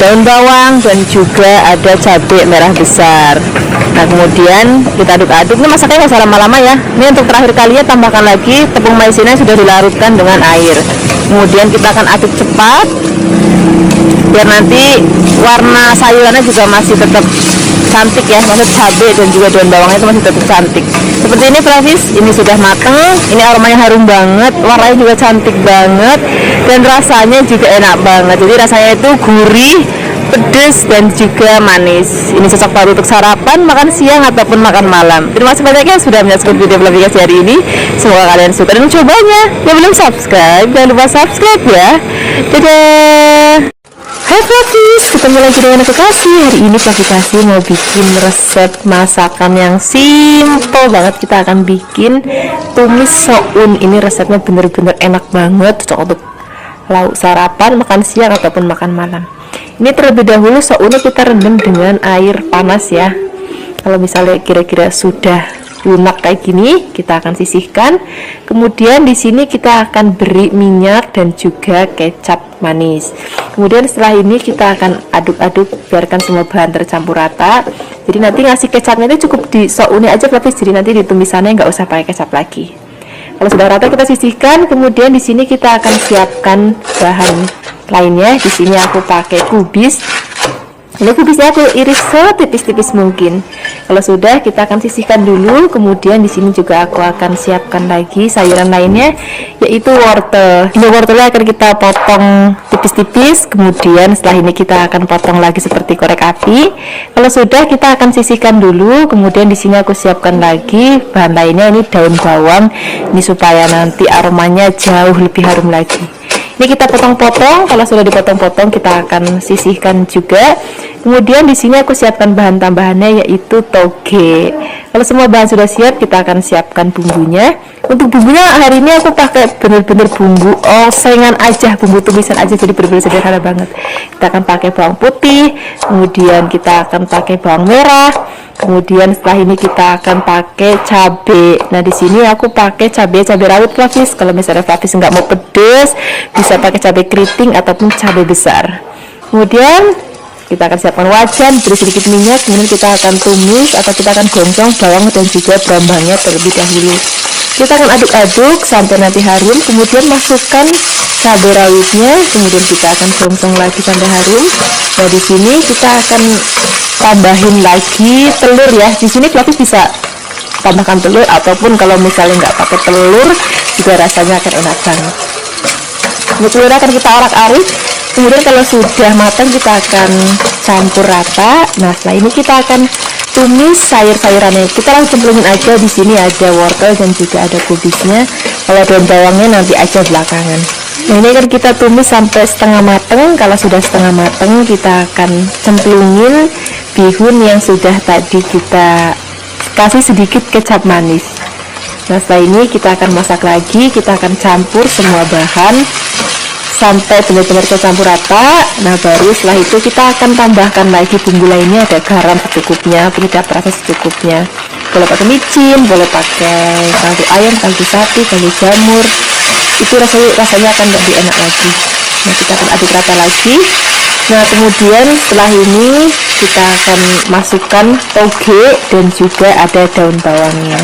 daun bawang, dan juga ada cabai merah besar. Nah kemudian kita aduk-aduk. Ini masaknya nggak usah lama-lama ya. Ini untuk terakhir kalinya tambahkan lagi tepung maizena yang sudah dilarutkan dengan air. Kemudian kita akan aduk cepat biar nanti warna sayurannya juga masih tetap cantik ya, maksud cabai dan juga daun bawangnya itu masih tetap cantik. Seperti ini Flavis, ini sudah mateng. Ini aromanya harum banget, warnanya juga cantik banget, dan rasanya juga enak banget. Jadi rasanya itu gurih, pedas, dan juga manis. Ini cocok banget untuk sarapan, makan siang, ataupun makan malam. Terima kasih banyak ya sudah menyaksikan video Fluffy Kasih hari ini. Semoga kalian suka dan mencobanya. Yang belum subscribe, jangan lupa subscribe ya. Dadah. Hai Flavis, ketemu lagi dengan aku Kasih. Hari ini Fluffy Kasih mau bikin resep masakan yang simple banget. Kita akan bikin tumis soun. Ini resepnya bener-bener enak banget, cocok untuk lauk sarapan, makan siang, ataupun makan malam. Ini terlebih dahulu sounnya kita rendam dengan air panas ya. Kalau misalnya kira-kira sudah lunak kayak gini, kita akan sisihkan. Kemudian di sini kita akan beri minyak dan juga kecap manis. Kemudian setelah ini kita akan aduk-aduk, biarkan semua bahan tercampur rata. Jadi nanti ngasih kecapnya itu cukup di sounnya aja Flavis. Jadi nanti di tumisannya nggak usah pakai kecap lagi. Kalau sudah rata kita sisihkan. Kemudian di sini kita akan siapkan bahan lainnya. Di sini aku pakai kubis. Ini kubisnya aku iris setipis-tipis mungkin. Kalau sudah, kita akan sisihkan dulu. Kemudian di sini juga aku akan siapkan lagi sayuran lainnya, yaitu wortel. Ini wortelnya akan kita potong tipis-tipis. Kemudian setelah ini kita akan potong lagi seperti korek api. Kalau sudah, kita akan sisihkan dulu. Kemudian di sini aku siapkan lagi bahan lainnya, ini daun bawang. Ini supaya nanti aromanya jauh lebih harum lagi. Ini kita potong-potong. Kalau sudah dipotong-potong, kita akan sisihkan juga. Kemudian di sini aku siapkan bahan tambahannya, yaitu toge. Kalau semua bahan sudah siap, kita akan siapkan bumbunya. Untuk bumbunya hari ini aku pakai bener-bener bumbu osengan aja, bumbu tumisan aja, jadi bener-bener sederhana banget. Kita akan pakai bawang putih, kemudian kita akan pakai bawang merah, kemudian setelah ini kita akan pakai cabai. Nah di sini aku pakai cabai rawit Flavis. Kalau misalnya Flavis nggak mau pedes, bisa pakai cabai keriting ataupun cabai besar. Kemudian kita akan siapkan wajan, beri sedikit minyak, kemudian kita akan tumis atau kita akan goncang bawang dan juga brambangnya terlebih dahulu. Kita akan aduk-aduk sampai nanti harum, kemudian masukkan cabai rawitnya, kemudian kita akan goncang lagi sampai harum. Nah di sini kita akan tambahin lagi telur ya. Di sini Flavis bisa tambahkan telur, ataupun kalau misalnya nggak pakai telur juga rasanya akan enak banget. Ini telur akan kita orak-arik. Kemudian kalau sudah matang kita akan campur rata. Nah setelah ini kita akan tumis sayur-sayurannya. Kita langsung cemplungin aja. Di sini ada wortel dan juga ada kubisnya. Kalau daun bawangnya nanti aja belakangan. Nah ini kan kita tumis sampai setengah matang. Kalau sudah setengah matang, kita akan cemplungin bihun yang sudah tadi kita kasih sedikit kecap manis. Nah setelah ini kita akan masak lagi. Kita akan campur semua bahan sampai benar-benar tercampur rata. Nah baru setelah itu kita akan tambahkan lagi bumbu lainnya, ada garam secukupnya, penyedap rasa secukupnya. Boleh pakai micin, boleh pakai kaldu ayam, kaldu sapi, kaldu jamur, itu rasanya akan lebih enak lagi. Nah kita akan aduk rata lagi. Nah kemudian setelah ini kita akan masukkan toge dan juga ada daun bawangnya.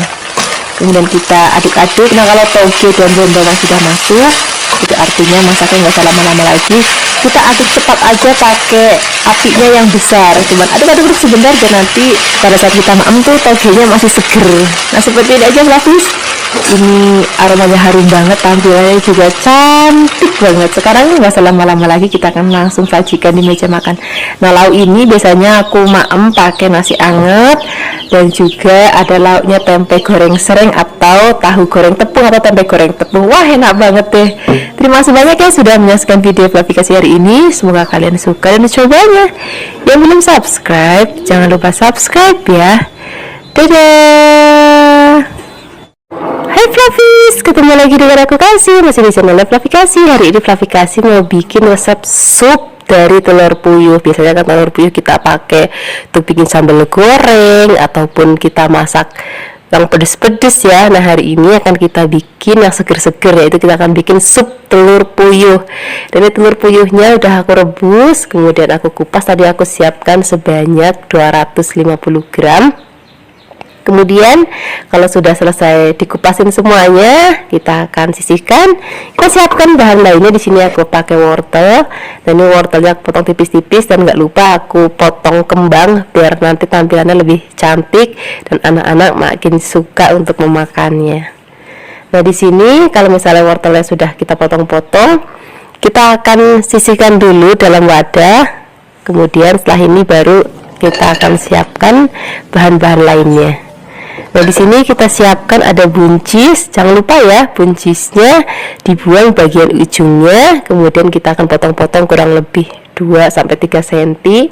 Kemudian kita aduk-aduk. Nah kalau toge dan daun bawang sudah masuk, itu artinya masaknya nggak usah lama-lama lagi. Kita aduk cepat aja pakai apinya yang besar, cuman aduk-aduk sebentar dan nanti pada saat kita maem tuh togenya masih seger. Nah seperti ini aja Flavis. Ini aromanya harum banget, tampilannya juga cantik banget. Sekarang nggak usah lama-lama lagi, kita akan langsung sajikan di meja makan. Nah lauk ini biasanya aku maem pakai nasi anget, dan juga ada lauknya tempe goreng sereng atau tahu goreng tepung atau tempe goreng tepung. Wah enak banget deh. Terima kasih banyak ya sudah menyaksikan video Flavikasi hari ini. Semoga kalian suka dan mencobanya. Yang belum subscribe, jangan lupa subscribe ya. Dadah. Hai Flavis, ketemu lagi dengan aku Kasih, masih di channel Flavikasi. Hari ini Flavikasi mau bikin resep sup dari telur puyuh. Biasanya kan telur puyuh kita pakai untuk bikin sambal goreng ataupun kita masak yang pedes-pedes ya. Nah hari ini akan kita bikin yang seger-seger, yaitu kita akan bikin sup telur puyuh. Dan ini telur puyuhnya udah aku rebus, kemudian aku kupas. Tadi aku siapkan sebanyak 250 gram. Kemudian kalau sudah selesai dikupasin semuanya, kita akan sisihkan. Kita siapkan bahan lainnya. Di sini aku pakai wortel. Dan ini wortelnya aku potong tipis-tipis, dan nggak lupa aku potong kembang biar nanti tampilannya lebih cantik dan anak-anak makin suka untuk memakannya. Nah di sini kalau misalnya wortelnya sudah kita potong-potong, kita akan sisihkan dulu dalam wadah. Kemudian setelah ini baru kita akan siapkan bahan-bahan lainnya. Nah di sini kita siapkan ada buncis. Jangan lupa ya, buncisnya dibuang bagian ujungnya. Kemudian kita akan potong-potong kurang lebih 2-3 cm.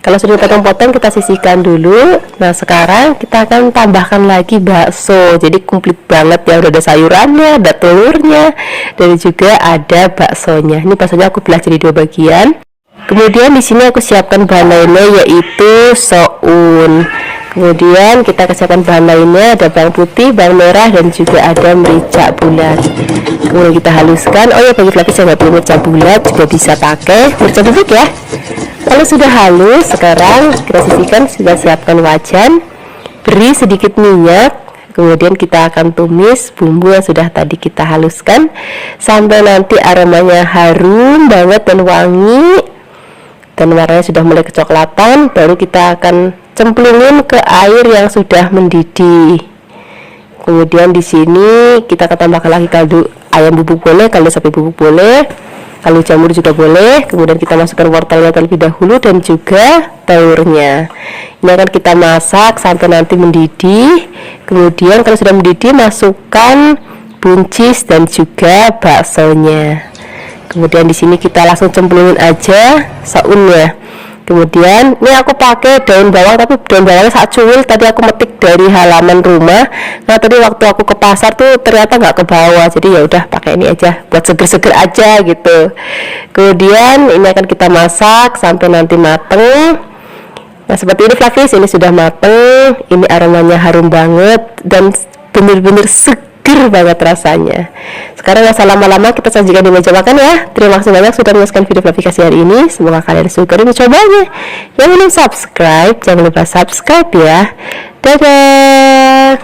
Kalau sudah potong-potong, kita sisihkan dulu. Nah sekarang kita akan tambahkan lagi bakso. Jadi komplit banget ya, udah ada sayurannya, ada telurnya, dan juga ada baksonya. Ini baksonya aku belah jadi 2 bagian. Kemudian di sini aku siapkan bahan lainnya, yaitu soun. Kemudian kita siapkan bahan lainnya, ada bawang putih, bawang merah, dan juga ada merica bulat. Kemudian kita haluskan. Oh ya, bagi Flavis yang nggak punya merica bulat juga bisa pakai merica bubuk ya. Kalau sudah halus, sekarang kita sisihkan. Sudah siapkan wajan, beri sedikit minyak. Kemudian kita akan tumis bumbu yang sudah tadi kita haluskan sampai nanti aromanya harum banget dan wangi. dan warnanya sudah mulai kecoklatan, baru kita akan cemplungin ke air yang sudah mendidih. Kemudian di sini kita akan tambahkan lagi kaldu ayam bubuk boleh, kaldu sapi bubuk boleh, kaldu jamur juga boleh. Kemudian kita masukkan wortelnya terlebih dahulu dan juga telurnya. Ini akan kita masak sampai nanti mendidih. Kemudian kalau sudah mendidih, masukkan buncis dan juga baksonya. Kemudian di sini kita langsung cemplungin aja saunnya. Kemudian ini aku pakai daun bawang, tapi daun bawangnya sangat cuil, tadi aku metik dari halaman rumah. Nah tadi waktu aku ke pasar tuh ternyata nggak ke bawah, jadi ya udah pakai ini aja buat seger-seger aja gitu. Kemudian ini akan kita masak sampai nanti mateng. Nah seperti ini Flavis, ini sudah mateng, ini aromanya harum banget dan bener-bener seger banget rasanya. Sekarang nggak usah lama-lama, kita sajikan di meja makan ya. Terima kasih banyak sudah menyaksikan video Flavikasi hari ini. Semoga kalian suka dan mencobanya. Yang belum subscribe, jangan lupa subscribe ya. Dadah.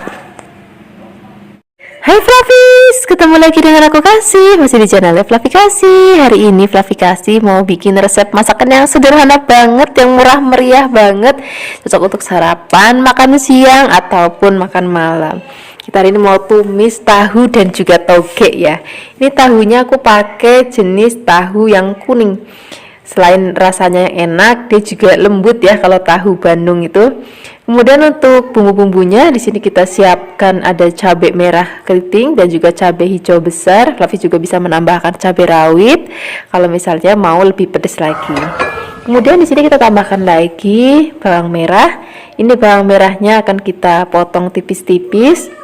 Hai Flavis, ketemu lagi dengan aku Kasih, masih di channel Flavikasi. Hari ini Flavikasi mau bikin resep masakan yang sederhana banget, yang murah meriah banget, cocok untuk sarapan, makan siang ataupun makan malam. Kita hari ini mau tumis tahu dan juga toge ya. Ini tahunya aku pakai jenis tahu yang kuning. Selain rasanya yang enak, dia juga lembut ya kalau tahu Bandung itu. Kemudian untuk bumbu-bumbunya di sini kita siapkan ada cabai merah keriting dan juga cabai hijau besar. Flavis juga bisa menambahkan cabai rawit kalau misalnya mau lebih pedas lagi. Kemudian di sini kita tambahkan lagi bawang merah. Ini bawang merahnya akan kita potong tipis-tipis.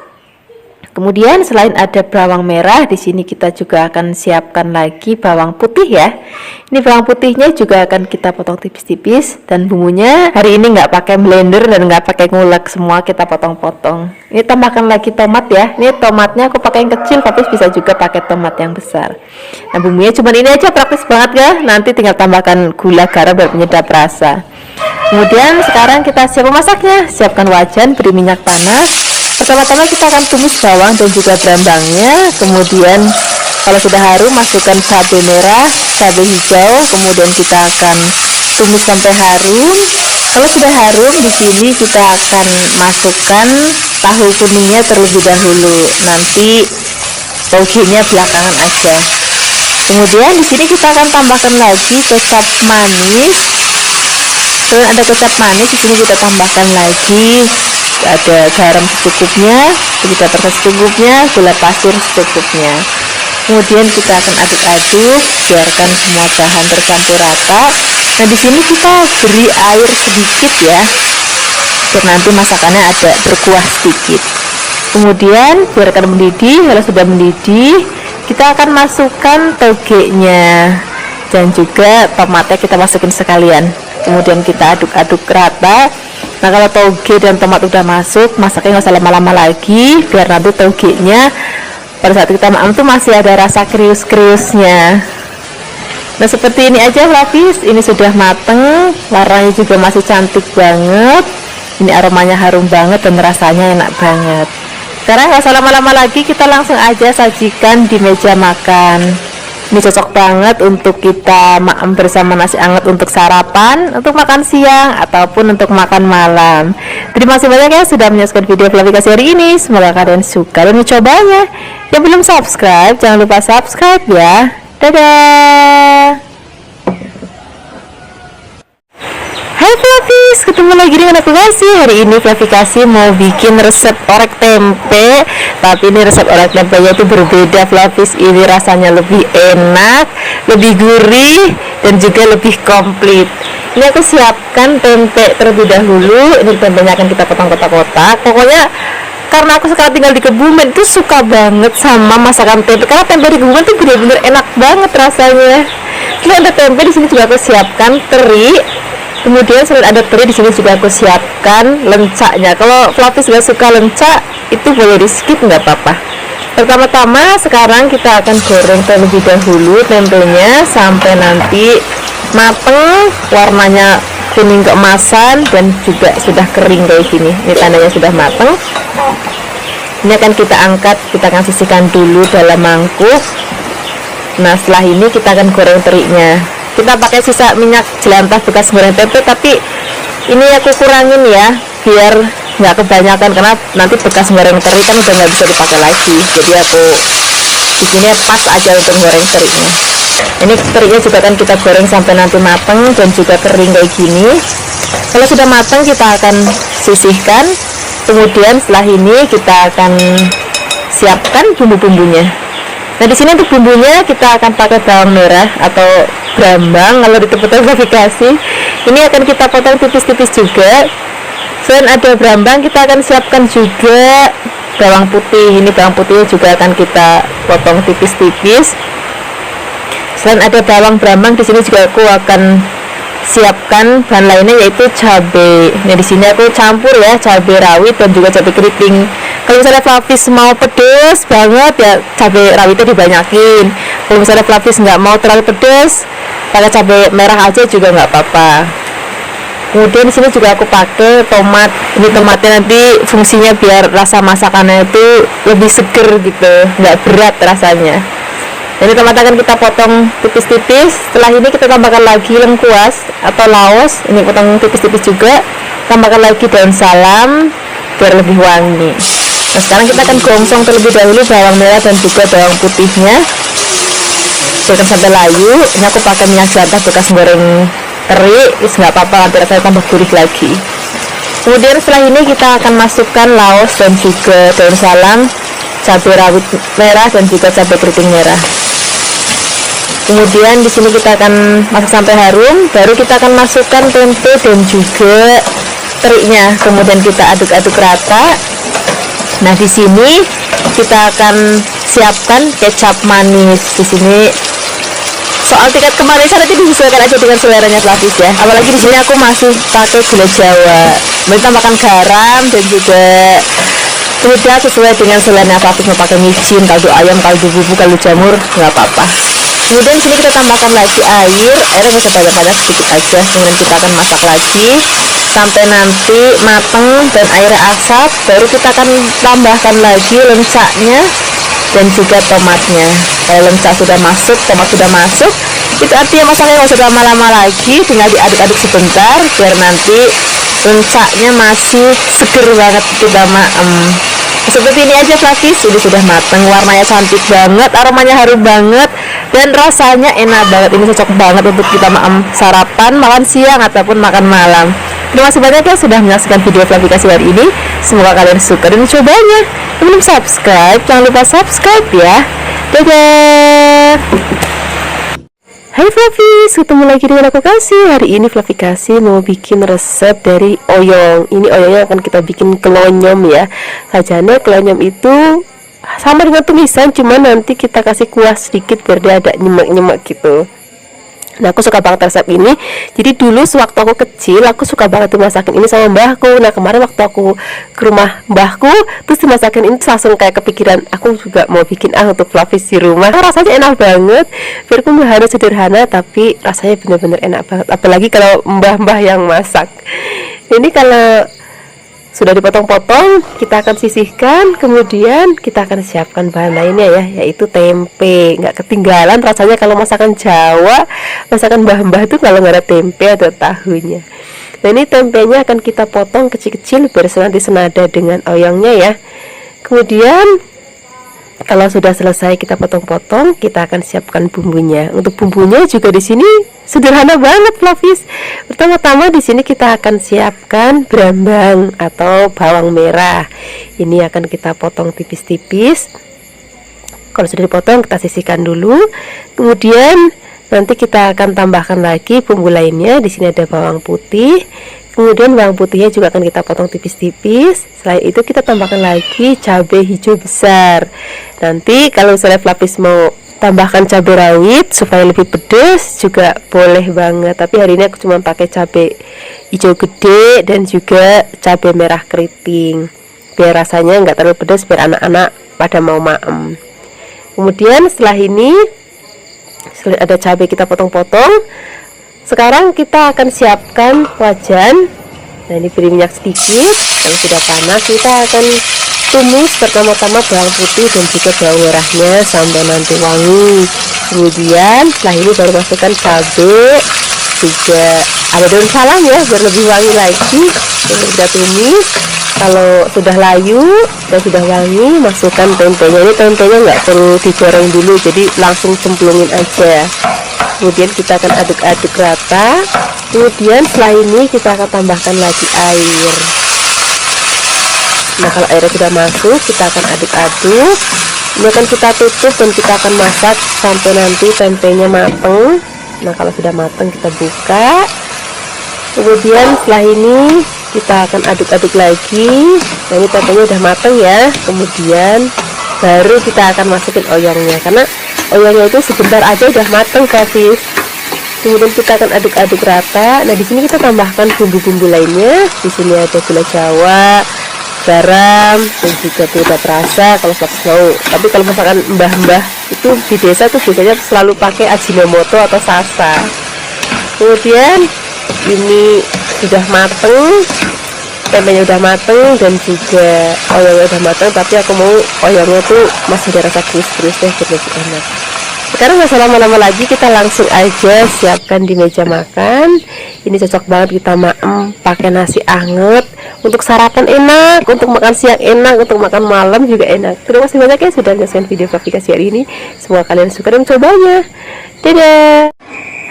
Kemudian selain ada bawang merah, di sini kita juga akan siapkan lagi bawang putih ya. Ini bawang putihnya juga akan kita potong tipis-tipis, dan bumbunya hari ini nggak pakai blender dan nggak pakai ngulek, semua kita potong-potong. Ini tambahkan lagi tomat ya. Ini tomatnya aku pakai yang kecil, tapi bisa juga pakai tomat yang besar. Nah bumbunya cuma ini aja, praktis banget ya. Nanti tinggal tambahkan gula, garam buat penyedap rasa. Kemudian sekarang kita siap memasaknya. Siapkan wajan, beri minyak panas. Pertama-tama kita akan tumis bawang dan juga berambangnya. Kemudian kalau sudah harum, masukkan cabai merah, cabai hijau. Kemudian kita akan tumis sampai harum. Kalau sudah harum, di sini kita akan masukkan tahu kuningnya terlebih dahulu. Nanti togenya belakangan aja. Kemudian di sini kita akan tambahkan lagi kecap manis. Selain ada kecap manis, di sini kita tambahkan lagi ada garam secukupnya, penyedap rasa secukupnya, gula pasir secukupnya. Kemudian kita akan aduk-aduk, biarkan semua bahan tercampur rata. Nah di sini kita beri air sedikit ya, biar nanti masakannya ada berkuah sedikit. Kemudian biarkan mendidih. Kalau sudah mendidih, kita akan masukkan togenya dan juga tomatnya kita masukin sekalian. Kemudian kita aduk-aduk rata. Nah kalau toge dan tomat udah masuk, masaknya nggak usah lama-lama lagi, biar nanti togenya pada saat kita makan tuh masih ada rasa krius-kriusnya. Nah seperti ini aja Flavis, ini sudah mateng, warnanya juga masih cantik banget, ini aromanya harum banget dan rasanya enak banget. Sekarang nggak usah lama-lama lagi, kita langsung aja sajikan di meja makan. Ini cocok banget untuk kita makan bersama nasi anget untuk sarapan, untuk makan siang, ataupun untuk makan malam. Terima kasih banyak ya sudah menyaksikan video Flavikasi hari ini. Semoga kalian suka dan mencobanya. Yang belum subscribe, jangan lupa subscribe ya. Dadah. Hai Flavis, ketemu lagi dengan aku Kasih. Hari ini Flavikasi mau bikin resep orek tempe. Tapi ini resep orek tempenya itu berbeda Flavis. Ini rasanya lebih enak, lebih gurih, dan juga lebih komplit. Ini aku siapkan tempe terlebih dahulu. Ini tempenya akan kita potong kotak-kotak. Pokoknya karena aku sekarang tinggal di Kebumen tuh suka banget sama masakan tempe. Karena tempe di Kebumen tuh bener-bener enak banget rasanya. Ini ada tempe, di sini juga aku siapkan teri. Kemudian selain ada teri, di sini juga aku siapkan lencaknya. Kalau Flavis gak suka lencak, itu boleh di skip, nggak apa-apa. Pertama-tama sekarang kita akan goreng terlebih dahulu tempenya sampai nanti mateng, warnanya kuning keemasan dan juga sudah kering kayak gini. Ini tandanya sudah mateng. Ini akan kita angkat, kita akan sisihkan dulu dalam mangkuk. Nah setelah ini kita akan goreng terinya. kita pakai sisa minyak jelantah bekas goreng tempe, tapi ini aku kurangin ya biar nggak kebanyakan, karena nanti bekas goreng teri kan udah nggak bisa dipakai lagi. Jadi aku di sini pas aja untuk goreng terinya. Ini terinya juga kan kita goreng sampai nanti matang dan juga kering kayak gini. Kalau sudah matang kita akan sisihkan. Kemudian setelah ini kita akan siapkan bumbu-bumbunya. Nah di sini untuk bumbunya kita akan pakai bawang merah atau brambang kalau di tempat verifikasi. Ini akan kita potong tipis-tipis juga. Selain ada brambang, kita akan siapkan juga bawang putih. Ini bawang putihnya juga akan kita potong tipis-tipis. Selain ada bawang brambang, di sini juga aku akan siapkan bahan lainnya yaitu cabai. Nah di sini aku campur ya cabai rawit dan juga cabai keriting. Kalau misalnya Flavis mau pedes banget ya cabai rawitnya dibanyakin. Kalau misalnya Flavis nggak mau terlalu pedes, pakai cabai merah aja juga nggak apa-apa. Kemudian di sini juga aku pakai tomat. Ini tomatnya nanti fungsinya biar rasa masakannya itu lebih seger gitu, nggak berat rasanya. Jadi tomat akan kita potong tipis-tipis. Setelah ini kita tambahkan lagi lengkuas atau laos. Ini potong tipis-tipis juga. Tambahkan lagi daun salam biar lebih wangi. Nah sekarang kita akan gongsong terlebih dahulu bawang merah dan juga bawang putihnya. Biarkan sampai layu. Ini aku pakai minyak jelantah bekas goreng teri. Nggak apa-apa, nanti rasanya tambah gurih lagi. Kemudian setelah ini kita akan masukkan laos dan juga daun salam, cabai rawit merah dan juga cabai keriting merah. Kemudian di sini kita akan masak sampai harum, baru kita akan masukkan tempe dan juga terinya. Kemudian kita aduk-aduk rata. Nah di sini kita akan siapkan kecap manis. Di sini soal tingkat kemanisan nanti disesuaikan aja dengan seleranya Flavis ya. Apalagi di sini aku masih pakai gula Jawa. Menambahkan garam dan juga udah sesuai dengan seleranya Flavis. Mau pakai micin, kaldu ayam, kaldu bubuk, kaldu jamur, nggak apa-apa. Kemudian sini kita tambahkan lagi airnya nggak usah banyak-banyak, sedikit aja. Kemudian kita akan masak lagi sampai nanti matang dan airnya asap. Baru kita akan tambahkan lagi lencaknya dan juga tomatnya. Kalau lencak sudah masuk, tomat sudah masuk, itu artinya masaknya nggak usah lama-lama lagi, tinggal diaduk-aduk sebentar biar nanti lencaknya masih seger banget kita seperti ini aja Flavis. Ini sudah matang, warnanya cantik banget, aromanya harum banget, dan rasanya enak banget. Ini cocok banget untuk kita sarapan, makan siang ataupun makan malam. Terima kasih banyak ya sudah menyaksikan video Flavikasi hari ini. Semoga kalian suka dan mencobanya. Belum subscribe, jangan lupa subscribe ya. Dadah. Hai Flavis, ketemu lagi dengan aku Kasih. Hari ini Flavikasi mau bikin resep dari oyong. Ini oyongnya akan kita bikin kelonyom ya. Sajiannya kelonyom itu sama dengan tumisan, cuma nanti kita kasih kuah sedikit biar dia ada nyemek-nyemek gitu. Nah aku suka banget resep ini. Jadi dulu sewaktu aku kecil aku suka banget tuh masakin ini sama mbahku. Nah kemarin waktu aku ke rumah mbahku terus dimasakin ini, langsung kayak kepikiran aku juga mau bikin untuk Flavis di rumah. Rasanya enak banget, biarpun bahannya sederhana tapi rasanya bener-bener enak banget. Apalagi kalau mbah-mbah yang masak. Ini kalau sudah dipotong-potong kita akan sisihkan, kemudian kita akan siapkan bahan lainnya ya, yaitu tempe. Nggak ketinggalan rasanya kalau masakan Jawa, masakan mbah-mbah itu kalau nggak ada tempe atau tahunya. Nah ini tempenya akan kita potong kecil-kecil biar nanti senada dengan oyongnya ya. Kemudian kalau sudah selesai kita potong-potong, kita akan siapkan bumbunya. Untuk bumbunya juga di sini sederhana banget Flavis. Pertama-tama di sini kita akan siapkan brambang atau bawang merah. Ini akan kita potong tipis-tipis. Kalau sudah dipotong kita sisihkan dulu. Kemudian nanti kita akan tambahkan lagi bumbu lainnya. Di sini ada bawang putih. Kemudian bawang putihnya juga akan kita potong tipis-tipis. Selain itu kita tambahkan lagi cabai hijau besar. Nanti kalau misalnya Flavis mau tambahkan cabai rawit supaya lebih pedas juga boleh banget. Tapi hari ini aku cuma pakai cabai hijau gede dan juga cabai merah keriting. Biar rasanya nggak terlalu pedas, biar anak-anak pada mau maem. Kemudian setelah ini ada cabai kita potong-potong. Sekarang kita akan siapkan wajan. Nah ini beri minyak sedikit. Kalau sudah panas kita akan tumis pertama-tama bawang putih dan juga bawang merahnya sampai nanti wangi. Kemudian setelah ini baru masukkan cabai, juga ada daun salam ya biar lebih wangi lagi. Kemudian kita tumis. Kalau sudah layu dan sudah wangi, masukkan tempenya. Ini tempenya nggak perlu digoreng dulu, jadi langsung cemplungin aja. Kemudian kita akan aduk-aduk rata. Kemudian setelah ini kita akan tambahkan lagi air. Nah, kalau airnya sudah masuk, kita akan aduk-aduk. Ini akan kita tutup dan kita akan masak sampai nanti tempenya mateng. Nah, kalau sudah mateng kita buka. Kemudian setelah ini kita akan aduk-aduk lagi. Nah, ini tempenya udah mateng ya. Kemudian baru kita akan masukin oyangnya, karena oyangnya itu sebentar aja udah mateng guys. Kemudian kita akan aduk-aduk rata. Nah, di sini kita tambahkan bumbu-bumbu lainnya. Di sini ada gula Jawa, garam, dan juga penyedap rasa kalau mau. Tapi kalau misalkan mbah-mbah itu di desa tuh biasanya selalu pakai Ajinomoto atau Sasa. Kemudian ini sudah mateng, tempenya udah mateng dan juga oyangnya udah mateng, tapi aku mau oyangnya tuh masih ada rasa krius-kriusnya jadi lebih enak. Sekarang nggak usah lama-lama lagi, kita langsung aja siapkan di meja makan. Ini cocok banget kita maem pakai nasi anget, untuk sarapan enak, untuk makan siang enak, untuk makan malam juga enak. Terima kasih banyak ya sudah menyaksikan video aplikasi hari ini. Semoga kalian suka dan mencobanya. Dadah.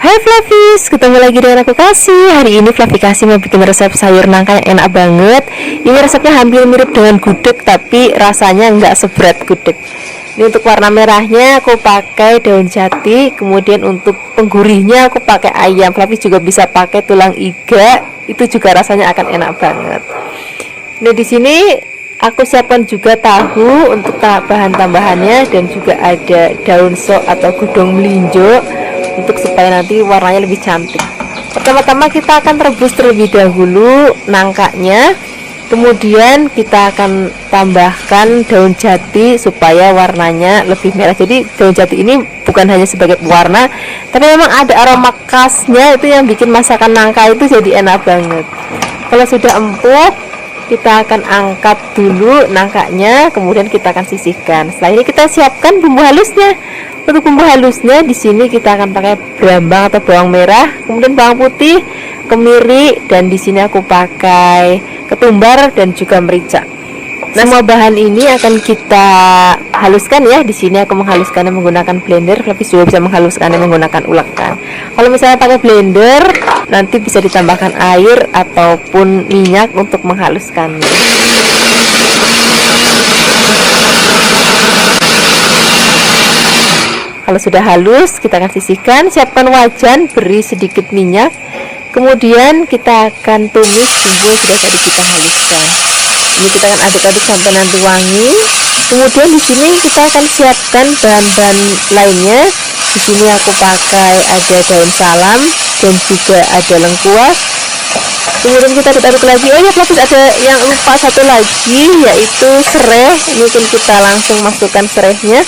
Hai Flavis, ketemu lagi dengan aku Kasih. Hari ini Flavi Kasih mau bikin resep sayur nangka yang enak banget. Ini resepnya hampir mirip dengan gudeg, tapi rasanya nggak seberat gudeg. Ini untuk warna merahnya aku pakai daun jati, kemudian untuk penggurihnya aku pakai ayam. Flavi juga bisa pakai tulang iga, itu juga rasanya akan enak banget. Nah, di sini aku siapkan juga tahu untuk bahan tambahannya, dan juga ada daun sok atau godong melinjo untuk supaya nanti warnanya lebih cantik. Pertama-tama kita akan rebus terlebih dahulu nangkanya. Kemudian kita akan tambahkan daun jati supaya warnanya lebih merah. Jadi daun jati ini bukan hanya sebagai pewarna, tapi memang ada aroma khasnya, itu yang bikin masakan nangka itu jadi enak banget. Kalau sudah empuk, kita akan angkat dulu nangkanya, kemudian kita akan sisihkan. Setelah ini kita siapkan bumbu halusnya. Untuk bumbu halusnya di sini kita akan pakai brambang atau bawang merah, kemudian bawang putih, kemiri, dan di sini aku pakai ketumbar dan juga merica. Nah, semua bahan ini akan kita haluskan ya. Di sini aku menghaluskannya menggunakan blender, tapi juga bisa menghaluskannya menggunakan ulekan. Kalau misalnya pakai blender, nanti bisa ditambahkan air ataupun minyak untuk menghaluskannya. Kalau sudah halus, kita akan sisihkan. Siapkan wajan, beri sedikit minyak. Kemudian kita akan tumis bumbu yang sudah tadi kita haluskan. Ini kita akan aduk-aduk sampai nanti wangi. Kemudian di sini kita akan siapkan bahan-bahan lainnya. Di sini aku pakai ada daun salam dan juga ada lengkuas. Kemudian kita aduk-aduk lagi. Oh ya, Flavis, ada yang lupa satu lagi, yaitu serai. Ini pun kita langsung masukkan serainya.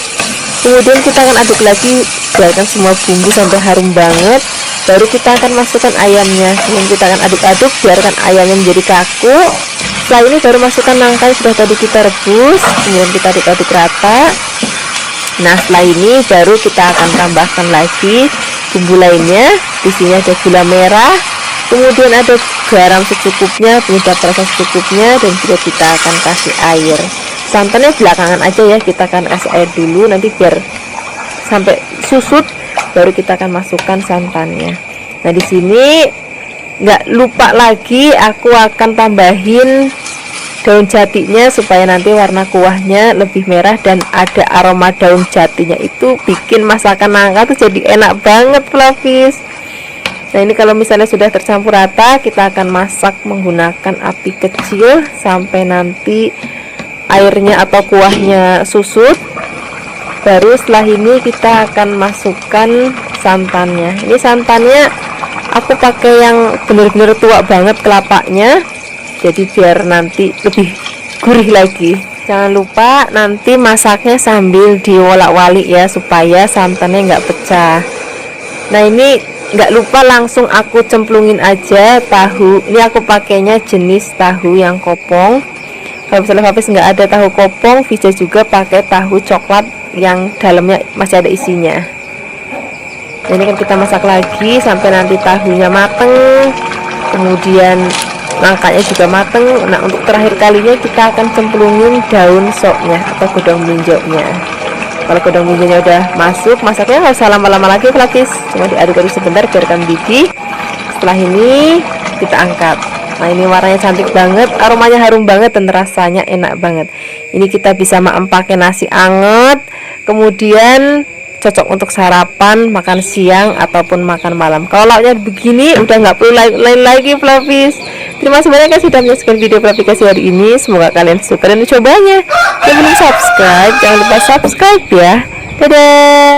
Kemudian kita akan aduk lagi, biarkan semua bumbu sampai harum banget. Baru kita akan masukkan ayamnya. Kemudian kita akan aduk-aduk, biarkan ayamnya menjadi kaku. Setelah ini baru masukkan nangka yang sudah tadi kita rebus. Kemudian kita aduk-aduk rata. Nah, setelah ini baru kita akan tambahkan lagi bumbu lainnya. Di sini ada gula merah, kemudian ada garam secukupnya, penyedap rasa secukupnya, dan juga kita akan kasih air. Santannya belakangan aja ya, kita akan kasih air dulu, nanti biar sampai susut baru kita akan masukkan santannya. Nah, di sini nggak lupa lagi, aku akan tambahin daun jatinya supaya nanti warna kuahnya lebih merah dan ada aroma daun jatinya, itu bikin masakan nangka tuh jadi enak banget Flavis. Nah, ini kalau misalnya sudah tercampur rata, kita akan masak menggunakan api kecil sampai nanti airnya atau kuahnya susut. Baru setelah ini kita akan masukkan santannya. Ini santannya aku pakai yang benar-benar tua banget kelapanya, jadi biar nanti lebih gurih lagi. Jangan lupa nanti masaknya sambil diwolak-walik ya, supaya santannya nggak pecah. Nah, ini nggak lupa langsung aku cemplungin aja tahu. Ini aku pakainya jenis tahu yang kopong. Kalau misalnya Fafis nggak ada tahu kopong, bisa juga pakai tahu coklat yang dalamnya masih ada isinya. Ini kan kita masak lagi sampai nanti tahunya mateng, kemudian nangkanya juga mateng. Nah, untuk terakhir kalinya kita akan cemplungin daun soknya atau godong melinjonya. Kalau godong melinjonya udah masuk, masaknya nggak usah lama-lama lagi Flavis, cuma diaduk-aduk sebentar biarkan mendidih. Setelah ini kita angkat. Nah, ini warnanya cantik banget, aromanya harum banget dan rasanya enak banget. Ini kita bisa maem pakai nasi anget, kemudian cocok untuk sarapan, makan siang ataupun makan malam. Kalau lauknya begini udah nggak perlu lain lagi Flavis. Terima kasih banyak sudah menyaksikan video aplikasi hari ini. Semoga kalian suka dan mencobanya. Yang belum subscribe, jangan lupa subscribe ya. Dadah.